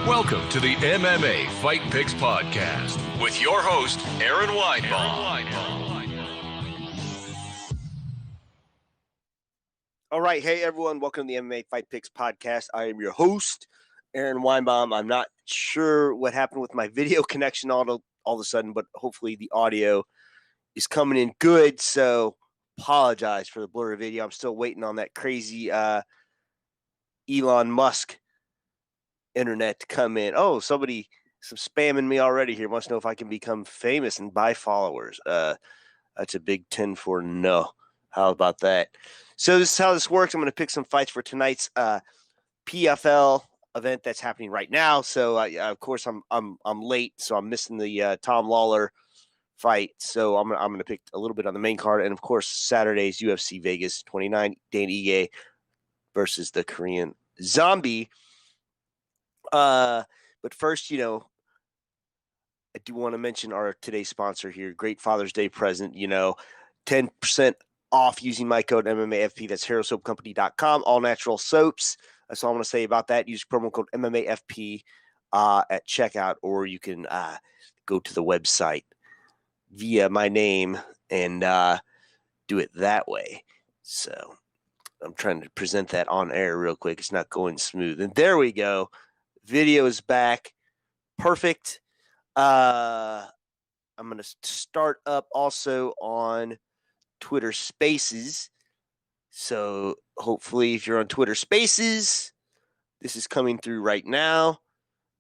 Welcome to the MMA Fight Picks Podcast with your host, Aaron Weinbaum. All right. Hey, everyone. Welcome to the MMA Fight Picks Podcast. I am your host, Aaron Weinbaum. I'm not sure what happened with my video connection all of a sudden, but hopefully the audio is coming in good. So apologize for the blurry video. I'm still waiting on that crazy Elon Musk internet to come in. Oh, some spamming me already here. Wants to know if I can become famous and buy followers. That's a big 10 for no. How about that? So this is how this works. I'm going to pick some fights for tonight's PFL event that's happening right now. So of course I'm late, so I'm missing the Tom Lawler fight. So I'm going to pick a little bit on the main card, and of course Saturday's UFC Vegas 29, Dan Ige versus the Korean Zombie. But first, I do want to mention our today's sponsor here. Great Father's Day present. 10% off using my code MMAFP. That's HeroSoapCompany.com. All natural soaps. That's all I'm going to say about that. Use promo code MMAFP at checkout, or you can go to the website via my name and do it that way. So I'm trying to present that on air real quick. It's not going smooth. And there we go. Video is back. Perfect. I'm going to start up also on Twitter Spaces. So hopefully if you're on Twitter Spaces, this is coming through right now.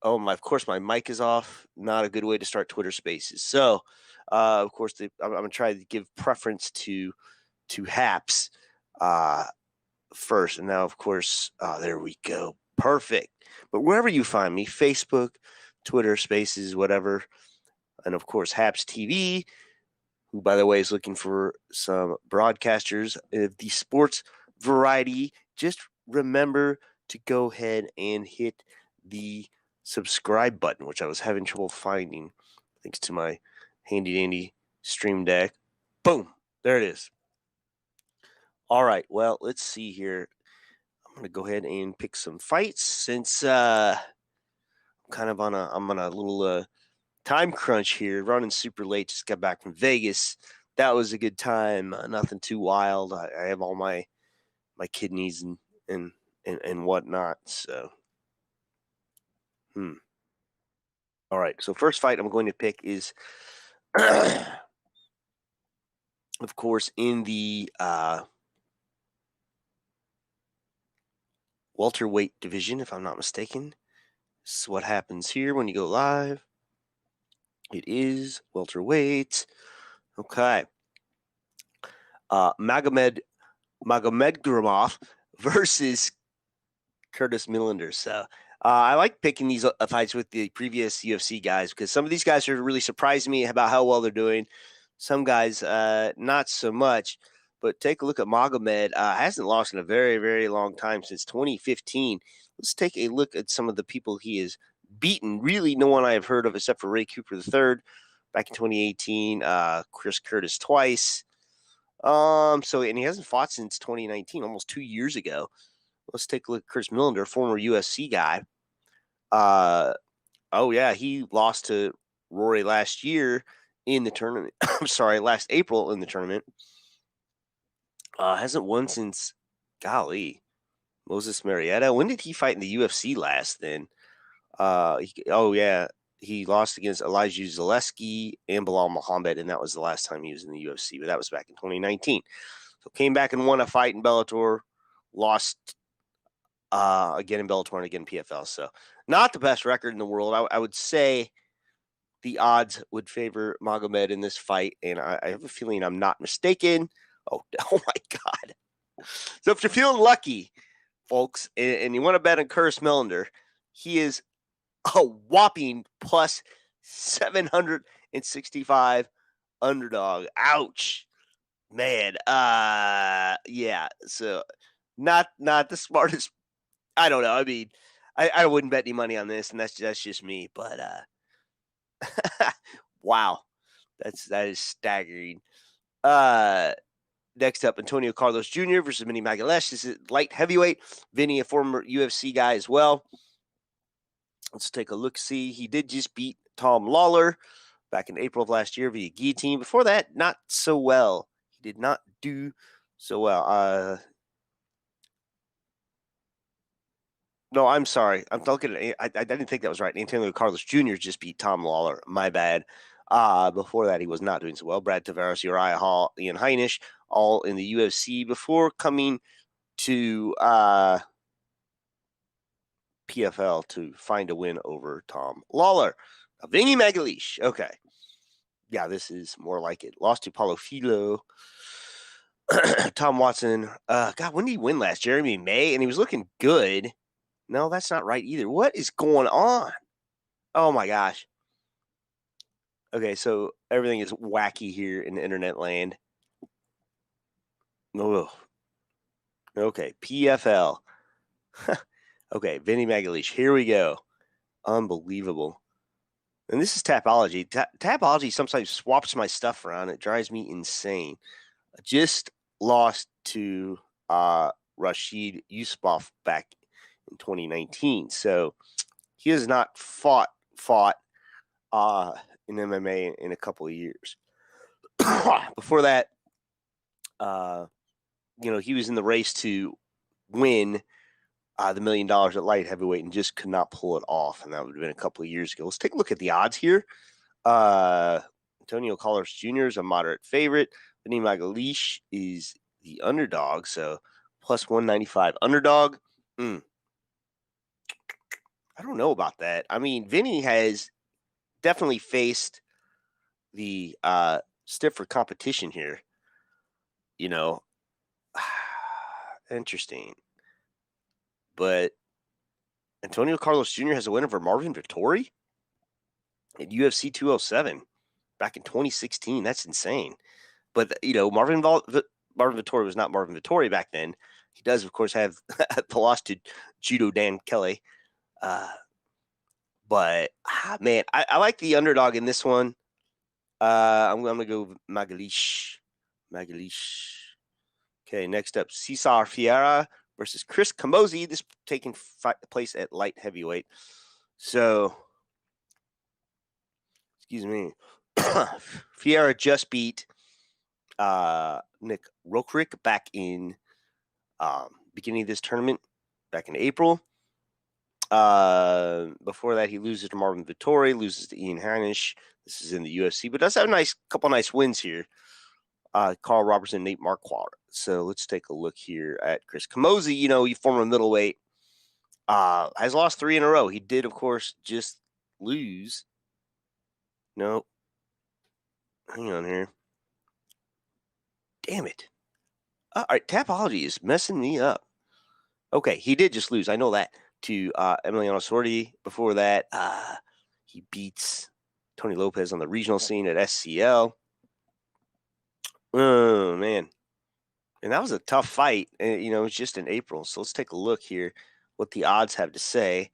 Oh, of course, my mic is off. Not a good way to start Twitter Spaces. So, of course, I'm going to try to give preference to Haps first. And now, of course, there we go. Perfect. But wherever you find me, Facebook, Twitter Spaces, whatever. And, of course, Haps TV, who, by the way, is looking for some broadcasters of the sports variety. Just remember to go ahead and hit the subscribe button, which I was having trouble finding thanks to my handy-dandy Stream Deck. Boom. There it is. All right. Well, let's see here. I'm going to go ahead and pick some fights since I'm kind of on a little time crunch here, running super late. Just got back from Vegas. That was a good time. Nothing too wild. I have all my kidneys and whatnot. So, all right. So first fight I'm going to pick is, of course, in the welterweight division, if I'm not mistaken. This is what happens here when you go live. It is welterweight. Okay. Magomedkerimov versus Curtis Millender. So I like picking these fights with the previous UFC guys because some of these guys are really surprising me about how well they're doing. Some guys not so much. But take a look at Magomed. Hasn't lost in a very, very long time, since 2015. Let's take a look at some of the people he has beaten. Really no one I have heard of except for Ray Cooper III back in 2018. Chris Curtis twice. And he hasn't fought since 2019, almost 2 years ago. Let's take a look at Chris Millender, former UFC guy. He lost to Rory last year in the tournament. I'm sorry, last April in the tournament. Hasn't won since, Moses Marietta. When did he fight in the UFC last then? He lost against Elijah Zaleski and Bilal Muhammad, and that was the last time he was in the UFC, but that was back in 2019. So came back and won a fight in Bellator, lost again in Bellator and again in PFL. So not the best record in the world. I would say the odds would favor Magomed in this fight, and I have a feeling I'm not mistaken. Oh my God. So if you're feeling lucky, folks, and you want to bet on Curtis Millender, he is a whopping plus 765 underdog. Ouch. Man. So not the smartest. I don't know. I mean, I wouldn't bet any money on this, and that's just me, but wow. That is staggering. Next up, Antônio Carlos Jr. versus Vinny Magalhães. This is light heavyweight. Vinny, a former UFC guy as well. Let's take a look. See, he did just beat Tom Lawler back in April of last year via guillotine. Before that, not so well. He did not do so well. No, I'm sorry. I'm looking at. I didn't think that was right. Antônio Carlos Jr. just beat Tom Lawler. My bad. Before that, he was not doing so well. Brad Tavares, Uriah Hall, Ian Heinisch, all in the UFC before coming to PFL to find a win over Tom Lawler. Vinny Magalhães. Okay. Yeah, this is more like it. Lost to Paulo Filho. Tom Watson. God, when did he win last? Jeremy May, and he was looking good. No, that's not right either. What is going on? Oh my gosh. Okay, so everything is wacky here in the internet land. Oh. Okay, PFL. Okay, Vinny Magalhães. Here we go. Unbelievable. And this is Tapology. Tapology sometimes swaps my stuff around. It drives me insane. I just lost to Rashid Yusupov back in 2019. So he has not fought in MMA in a couple of years. Before that, he was in the race to win the $1 million at light heavyweight and just could not pull it off. And that would have been a couple of years ago. Let's take a look at the odds here. Antonio Carlos Jr. is a moderate favorite. Vinny Magalhães is the underdog, so plus 195 underdog. I don't know about that. I mean, Vinny has definitely faced the stiffer competition here. Interesting. But Antonio Carlos Jr. has a win over Marvin Vettori at UFC 207 back in 2016. That's insane. But, Marvin Vettori was not Marvin Vettori back then. He does, of course, have the loss to Judo Dan Kelly. But, man, I like the underdog in this one. I'm going to go Magalhães. Okay, next up, Cezar Ferreira versus Chris Camozzi. This taking place at light heavyweight. So, excuse me. Ferreira just beat Nick Rockrick back in beginning of this tournament, back in April. Before that, he loses to Marvin Vettori, loses to Ian Heinisch. This is in the UFC, but does have a couple nice wins here. Carl Robertson, Nate Marquardt. So let's take a look here at Chris Camozzi. He former middleweight. Has lost 3 in a row. He did, of course, just lose. No. Hang on here. Damn it. All right, Tapology is messing me up. Okay, he did just lose. I know that. To Emiliano Sordi. Before that, he beats Tony Lopez on the regional scene at SCL. Oh, man. And that was a tough fight. And, it was just in April. So let's take a look here what the odds have to say.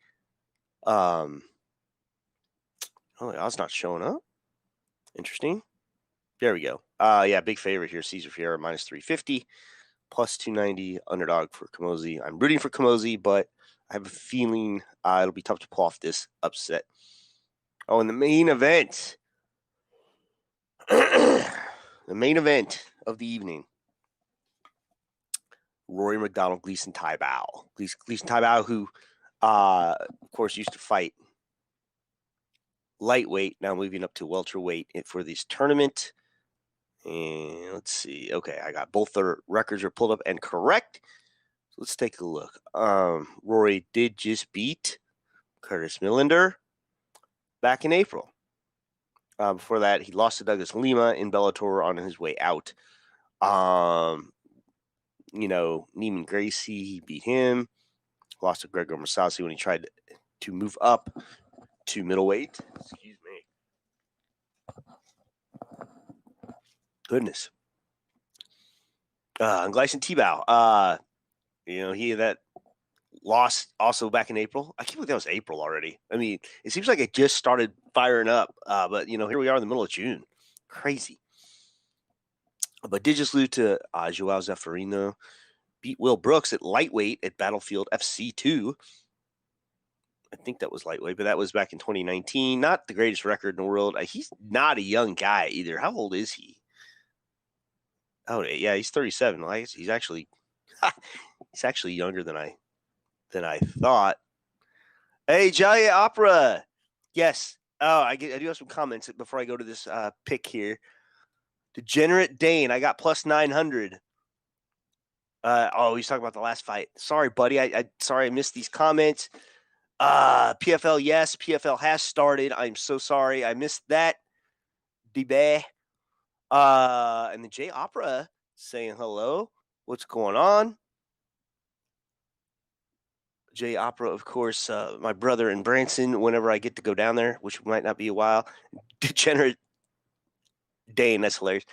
Oh, the odds not showing up. Interesting. There we go. Yeah, big favorite here. Cezar Ferreira minus 350, plus 290 underdog for Camozzi. I'm rooting for Camozzi, but I have a feeling it'll be tough to pull off this upset. Oh, and the main event. The main event of the evening. Rory MacDonald, Gleison Tibau. Gleison Tibau, who, of course, used to fight lightweight, now moving up to welterweight for this tournament. And let's see. Okay, I got both their records are pulled up and correct. So let's take a look. Rory did just beat Curtis Millender back in April. Before that, he lost to Douglas Lima in Bellator on his way out. Neiman Gracie, he beat him. Lost to Gregor Mousasi when he tried to move up to middleweight. Excuse me. Goodness. And Gleison Tibau. He had that loss also back in April. I can't believe that was April already. I mean, it seems like it just started firing up. But, here we are in the middle of June. Crazy. But did just lose to Joao Zaffarino. Beat Will Brooks at lightweight at Battlefield FC 2. think that was lightweight, but that was back in 2019. Not the greatest record in the world. He's not a young guy either. How old is he? Oh yeah, he's 37. Well, I guess he's actually younger than I thought. Hey, Jaya Opera. Yes. Oh, I do have some comments before I go to this pick here. Degenerate Dane, I got plus 900. He's talking about the last fight. Sorry, buddy. Sorry I missed these comments. PFL, yes. PFL has started. I'm so sorry. I missed that. Debay. And the J Opera saying hello. What's going on? J Opera, of course, my brother in Branson, whenever I get to go down there, which might not be a while. Degenerate Dane, that's hilarious.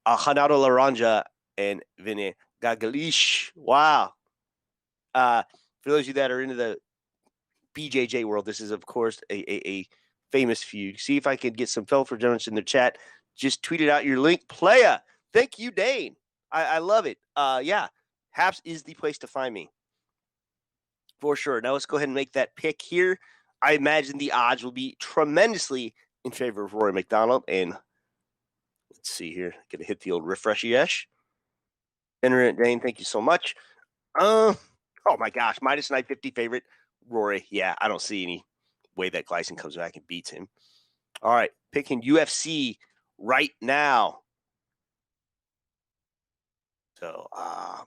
Hanado Laranja and Vinny Gagalish. Wow. For those of you that are into the BJJ world, this is, of course, a famous feud. See if I can get some fellow generals in the chat. Just tweeted out your link. Playa. Thank you, Dane. I love it. Yeah. Haps is the place to find me. For sure. Now let's go ahead and make that pick here. I imagine the odds will be tremendously in favor of Rory MacDonald. And let's see here. Gonna hit the old refresh-yesh. Internet Dane, thank you so much. Oh my gosh, minus 950 favorite Rory. Yeah, I don't see any way that Gleison comes back and beats him. All right, picking UFC right now. So, all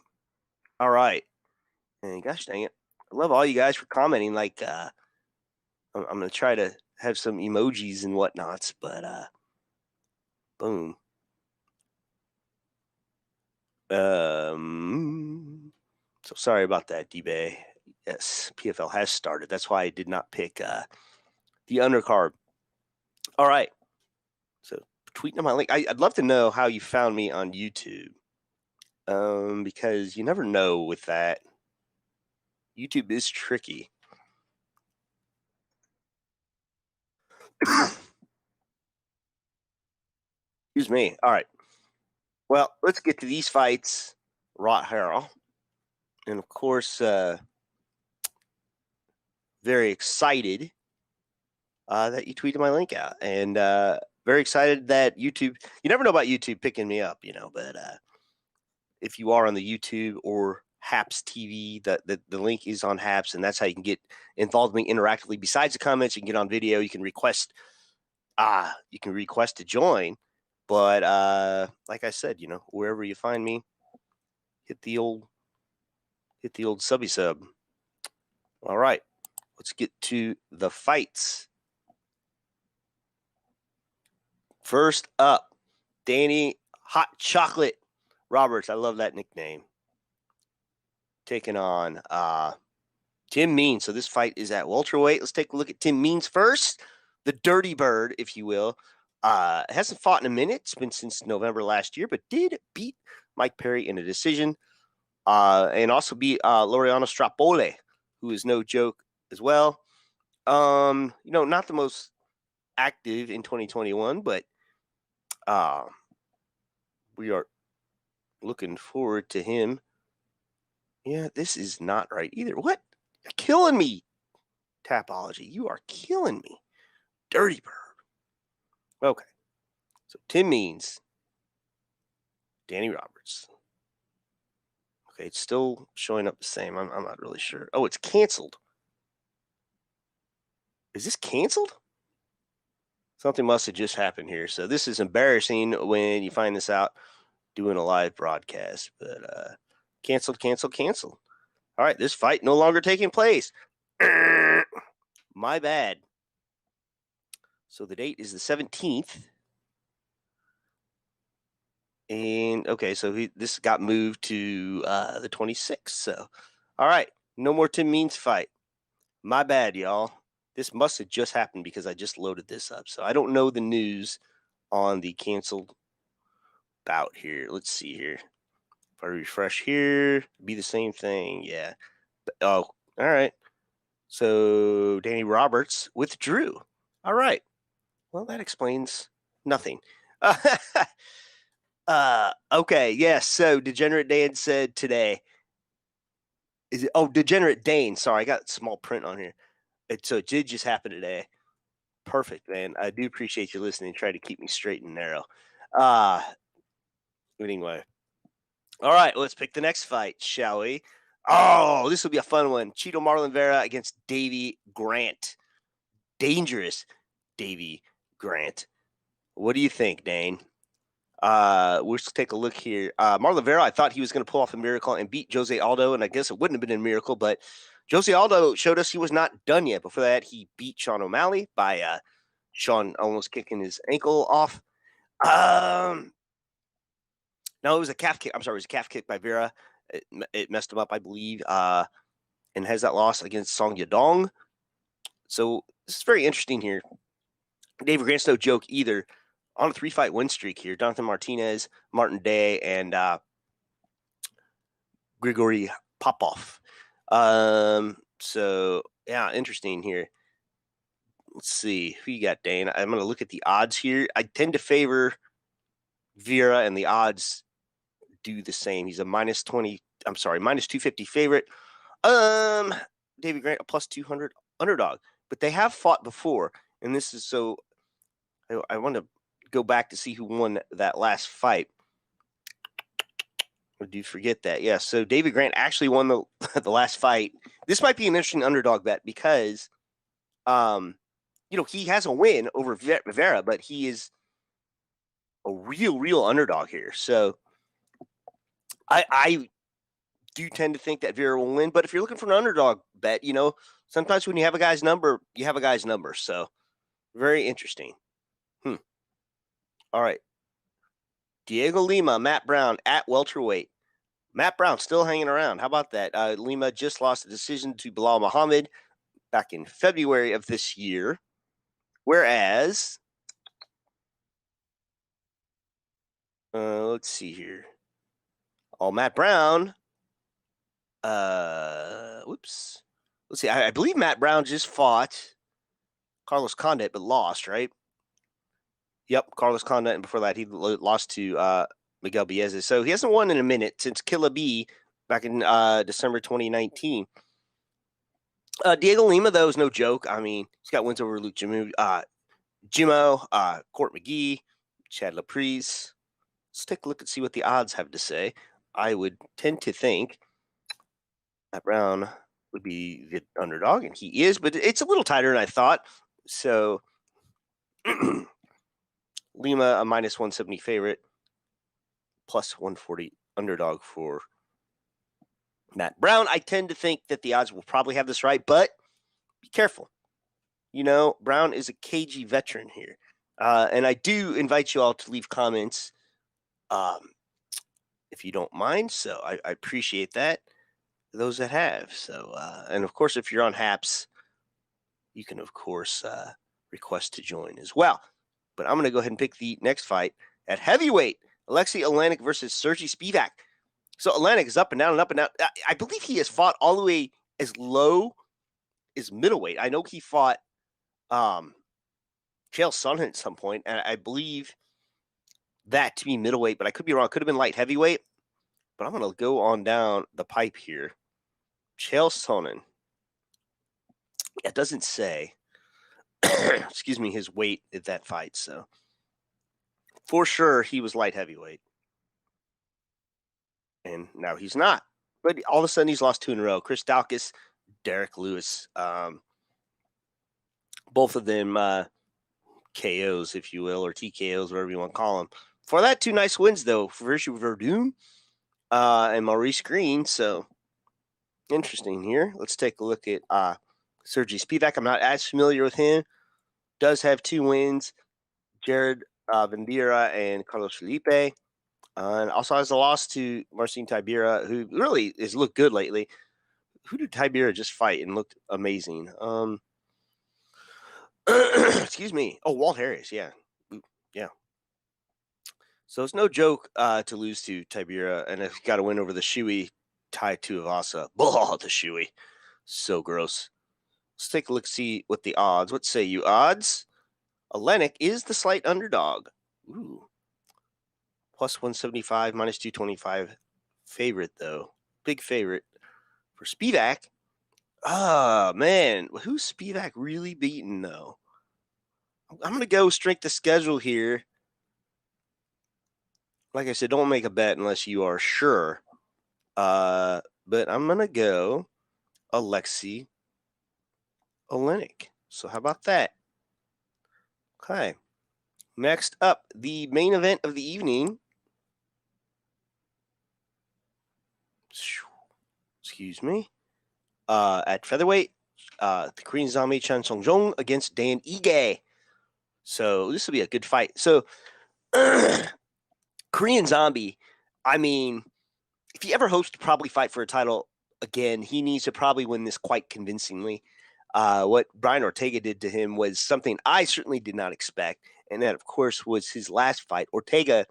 right. And gosh dang it. I love all you guys for commenting. Like, I'm going to try to have some emojis and whatnots, but boom. So sorry about that, D-Bay. Yes, PFL has started. That's why I did not pick the undercard. All right. So tweeting my link. I'd love to know how you found me on YouTube. Because you never know with that. YouTube is tricky. Excuse me. All right. Well, let's get to these fights right here. And of course, very excited that you tweeted my link out. And very excited that YouTube, you never know about YouTube picking me up, but if you are on the YouTube or Haps TV, the link is on Haps, and that's how you can get involved with me interactively. Besides the comments, you can get on video. You can request to join. But like I said, wherever you find me, hit the old subby sub. All right, let's get to the fights. First up, Danny Hot Chocolate Roberts. I love that nickname. Taking on Tim Means. So this fight is at welterweight. Let's take a look at Tim Means first. The Dirty Bird, if you will. Hasn't fought in a minute. It's been since November last year, but did beat Mike Perry in a decision. And also beat Laureano Strapole, who is no joke as well. Not the most active in 2021, but we are looking forward to him. Yeah, this is not right either. What? You're killing me, Tapology. You are killing me. Dirty Bird. Okay. So Tim Means, Danny Roberts. Okay, it's still showing up the same. I'm not really sure. Oh, it's canceled. Is this canceled? Something must have just happened here. So this is embarrassing when you find this out doing a live broadcast. But canceled. All right, this fight no longer taking place. My bad. So the date is the 17th. And, okay, so this got moved to the 26th. So, all right, no more Tim Means fight. My bad, y'all. This must have just happened because I just loaded this up. So I don't know the news on the canceled bout here. Let's see here. If I refresh here, be the same thing. Yeah. Oh, all right. So Danny Roberts withdrew. All right. Well, that explains nothing. Okay. Yes. So Degenerate Dan said today. Degenerate Dane. Sorry, I got small print on here. So it did just happen today. Perfect, man. I do appreciate you listening. Try to keep me straight and narrow. Anyway. All right, let's pick the next fight, shall we? Oh, this will be a fun one. Cheeto Marlon Vera against Davey Grant. Dangerous Davey Grant. What do you think, Dane? We'll just take a look here. Marlon Vera, I thought he was going to pull off a miracle and beat Jose Aldo, and I guess it wouldn't have been a miracle, but Jose Aldo showed us he was not done yet. Before that, he beat Sean O'Malley by Sean almost kicking his ankle off. No, it was a calf kick. I'm sorry, it was a calf kick by Vera. It messed him up, I believe, and has that loss against Song Yadong. So this is very interesting here. David Grant's no joke either. On a 3-fight win streak here. Jonathan Martinez, Martin Day, and Grigory Popov. So, yeah, interesting here. Let's see. Who you got, Dane? I'm going to look at the odds here. I tend to favor Vera, and the odds do the same. He's a minus 250 favorite. David Grant, a plus 200 underdog. But they have fought before, and this is so I want to go back to see who won that last fight. Or do you forget that? Yeah, so David Grant actually won the last fight. This might be an interesting underdog bet because he has a win over Vera, but he is a real underdog here. So I do tend to think that Vera will win, but if you're looking for an underdog bet, sometimes when you have a guy's number, you have a guy's number. So very interesting. All right. Dhiego Lima, Matt Brown at welterweight. Matt Brown still hanging around. How about that? Lima just lost a decision to Bilal Muhammad back in February of this year. Whereas, let's see here. Matt Brown. Let's see. I believe Matt Brown just fought Carlos Condit, but lost, right? Yep, Carlos Condit, and before that, he lost to Miguel Biezes. So he hasn't won in a minute since Killa B back in December 2019. Dhiego Lima, though, is no joke. I mean, he's got wins over Luke Jimmo, Court McGee, Chad Laprise. Let's take a look and see what the odds have to say. I would tend to think Matt Brown would be the underdog, and he is, but it's a little tighter than I thought. So Lima, a minus 170 favorite, plus 140 underdog for Matt Brown. I tend to think that the odds will probably have this right, but be careful. Brown is a cagey veteran here. And I do invite you all to leave comments if you don't mind. So I appreciate that. Those that have. So, and of course, if you're on Haps, you can, of course, request to join as well. But I'm going to go ahead and pick the next fight at heavyweight. Aleksei Oleinik versus Sergey Spivak. So Oleinik is up and down and up and down. I believe he has fought all the way as low as middleweight. I know he fought Chael Sonnen at some point, and I believe that to be middleweight, but I could be wrong. It could have been light heavyweight. But I'm going to go on down the pipe here. Chael Sonnen. It doesn't say, excuse me, his weight at that fight. So for sure, he was light heavyweight. And now he's not. But all of a sudden, he's lost 2 in a row. Chris Daukaus, Derek Lewis. Both of them KOs, if you will, or TKOs, whatever you want to call them. For that, 2 nice wins, though. Virtue Verdun and Maurice Green. So interesting here. Let's take a look at Sergey Spivak. I'm not as familiar with him. Does have 2 wins. Jared Vendera and Carlos Felipe. And also has a loss to Marcin Tybura, who really has looked good lately. Who did Tybura just fight and looked amazing? Excuse me. Oh, Walt Harris. Yeah. Yeah. So it's no joke to lose to Tybura, and it's got to win over the Shui Tai Tuivasa. Oh, the Shui. So gross. Let's take a look, see what the odds. What say you odds? Oleinik is the slight underdog. Ooh. Plus 175, minus 225 favorite, though. Big favorite. For Spivak, Man, who's Spivak really beaten though? I'm going to go strength of schedule here. Like I said, don't make a bet unless you are sure. But I'm going to go Aleksei, Oleinik. So how about that? Okay. Next up, the main event of the evening. Excuse me. At featherweight, the Korean Zombie Chan Sung-jung against Dan Ige. So this will be a good fight. So Korean Zombie, I mean, if he ever hopes to probably fight for a title again, he needs to probably win this quite convincingly. What Brian Ortega did to him was something I certainly did not expect. And that, of course, was his last fight. Ortega,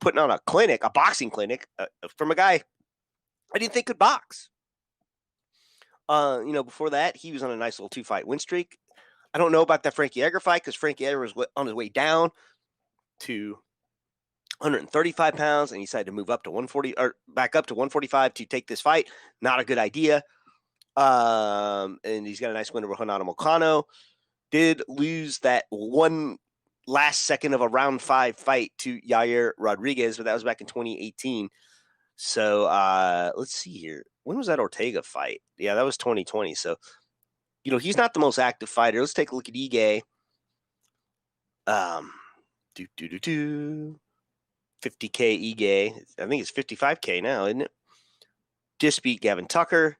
putting on a boxing clinic from a guy I didn't think could box. Before that, he was on a nice little 2-fight win streak. I don't know about that Frankie Edgar fight because Frankie Edgar was on his way down to 135 pounds and he decided to move up to 140 or back up to 145 to take this fight. Not a good idea. And he's got a nice win over Renato Moicano. Did lose that one last second of a round 5 fight to Yair Rodriguez, but that was back in 2018. So let's see here. When was that Ortega fight? Yeah, that was 2020. So, he's not the most active fighter. Let's take a look at Ige. 50K Ige. I think it's 55K now, isn't it? Just beat Gavin Tucker.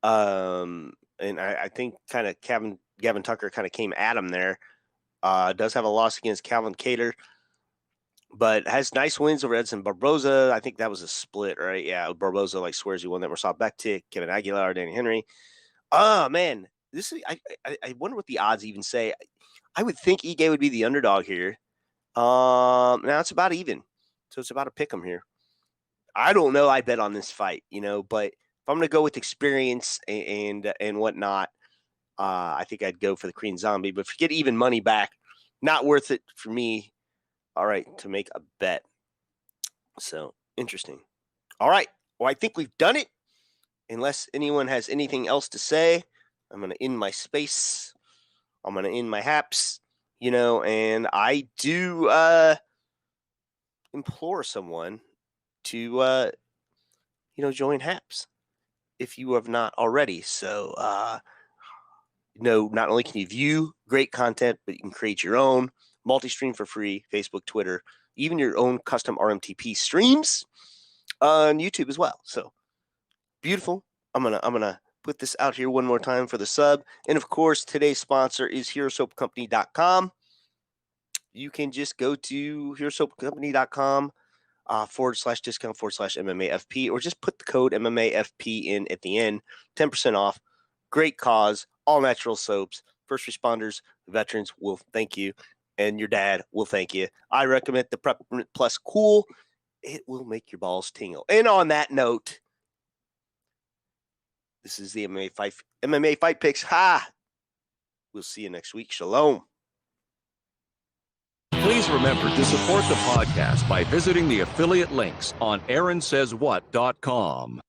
And I think kind of Gavin Tucker kind of came at him there. Does have a loss against Calvin Kattar, but has nice wins over Edson Barboza. I think that was a split, right? Yeah, Barboza swears he won that. Marcel Bektik, Kevin Aguilar, Danny Henry. Oh man, this is I wonder what the odds even say. I would think Ige would be the underdog here. Now it's about even, so it's about a pick 'em here. I don't know. I bet on this fight, but if I'm going to go with experience and whatnot, I think I'd go for the Korean Zombie. But if you get even money back, not worth it for me. All right, to make a bet. So interesting. All right. Well, I think we've done it. Unless anyone has anything else to say, I'm going to end my space. I'm going to end my haps, and I do implore someone to, join haps if you have not already. So, not only can you view great content, but you can create your own multi-stream for free, Facebook, Twitter, even your own custom RMTP streams on YouTube as well. So beautiful. I'm gonna put this out here one more time for the sub. And of course, today's sponsor is HeroSoapCompany.com. You can just go to HeroSoapCompany.com /discount/MMAFP, or just put the code MMAFP in at the end. 10% off. Great cause. All natural soaps. First responders, veterans will thank you. And your dad will thank you. I recommend the Peppermint Plus Cool. It will make your balls tingle. And on that note, this is the MMA Fight Picks. We'll see you next week. Shalom. Please remember to support the podcast by visiting the affiliate links on AaronSaysWhat.com.